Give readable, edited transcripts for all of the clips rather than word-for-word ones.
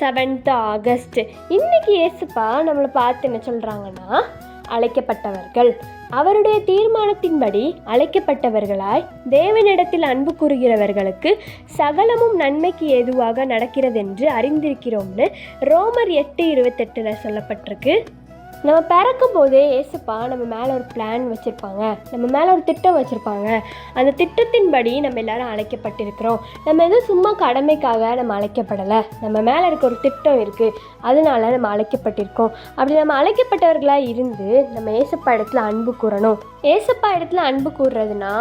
7th August. இன்னைக்கு ஏசப்பா நம்மளை பார்த்து என்ன சொல்கிறாங்கன்னா, அழைக்கப்பட்டவர்கள், அவருடைய தீர்மானத்தின்படி அழைக்கப்பட்டவர்களாய் தேவனிடத்தில் அன்பு கூறுகிறவர்களுக்கு சகலமும் நன்மைக்கு ஏதுவாக நடக்கிறதென்று அறிந்திருக்கிறோம்னு ரோமர் 8:28 சொல்லப்பட்டிருக்கு. நம்ம பிறக்கும் போதே ஏசப்பா நம்ம மேலே ஒரு பிளான் வச்சுருப்பாங்க, நம்ம மேலே ஒரு திட்டம் வச்சுருப்பாங்க. அந்த திட்டத்தின்படி நம்ம எல்லாரும் அழைக்கப்பட்டிருக்கிறோம். நம்ம எதுவும் சும்மா கடமைக்காக நம்ம அழைக்கப்படலை. நம்ம மேலே இருக்க ஒரு திட்டம் இருக்குது, அதனால நம்ம அழைக்கப்பட்டிருக்கோம். அப்படி நம்ம அழைக்கப்பட்டவர்களாக இருந்து நம்ம ஏசப்பா இடத்துல அன்பு கூறணும். ஏசப்பா இடத்துல அன்பு கூறுறதுனா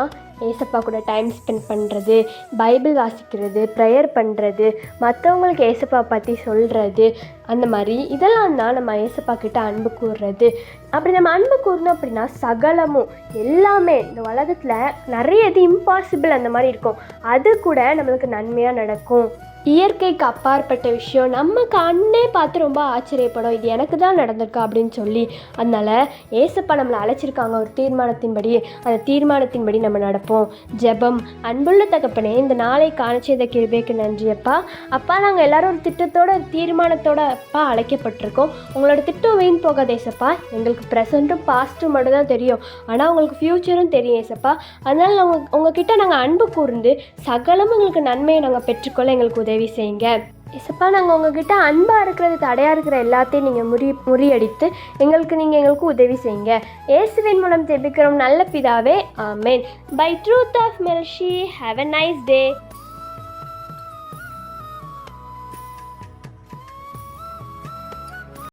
ஏசப்பா கூட டைம் ஸ்பெண்ட் பண்ணுறது, பைபிள் வாசிக்கிறது, ப்ரேயர் பண்ணுறது, மற்றவங்களுக்கு ஏசப்பா பற்றி சொல்கிறது, அந்த மாதிரி இதெல்லாம் தான் நம்ம ஏசப்பா கிட்ட அன்பு கூறுறது. அப்படி நம்ம அன்பு கூறணும் அப்படின்னா சகலமும் எல்லாமே இந்த உலகத்தில் நிறைய இது இம்பாசிபிள் அந்த மாதிரி இருக்கும், அது கூட நம்மளுக்கு நன்மையாக நடக்கும். இயற்கைக்கு அப்பாற்பட்ட விஷயம் நம்ம கண்ணே பார்த்து ரொம்ப ஆச்சரியப்படும், இது எனக்கு தான் நடந்திருக்கா அப்படின்னு சொல்லி. அதனால் ஏசப்பா நம்மளை அழைச்சிருக்காங்க ஒரு தீர்மானத்தின்படி, அந்த தீர்மானத்தின்படி நம்ம நடப்போம். ஜெபம். அன்புள்ள தகப்பனே, இந்த நாளை காண செய்த கிருபைக்கு நன்றி அப்பா. அப்பா, நாங்கள் எல்லாரும் ஒரு திட்டத்தோட தீர்மானத்தோட அப்பா அழைக்கப்பட்டிருக்கோம். உங்களோட திட்டம் வீண் போகாது ஏசப்பா. எங்களுக்கு ப்ரெசண்ட்டும் பாஸ்ட்டும் மட்டும் தான் தெரியும், ஆனால் உங்களுக்கு ஃப்யூச்சரும் தெரியும் ஏசப்பா. அதனால் உங்ககிட்ட நாங்கள் அன்பு கூர்ந்து சகலமும் எங்களுக்கு நன்மையை நாங்கள் பெற்றுக்கொள்ள எங்களுக்கு உதவி செய்யுங்க ஏசப்பா. நாங்கள் உங்ககிட்ட அன்பாக இருக்கிறது தடையாக இருக்கிற எல்லாத்தையும் நீங்கள் முறியடித்து எங்களுக்கு உதவி செய்யுங்க. இயேசுவின் மூலம் ஜெபிக்கிறோம் நல்ல பிதாவே, ஆமென். By truth of mercy, have a nice day.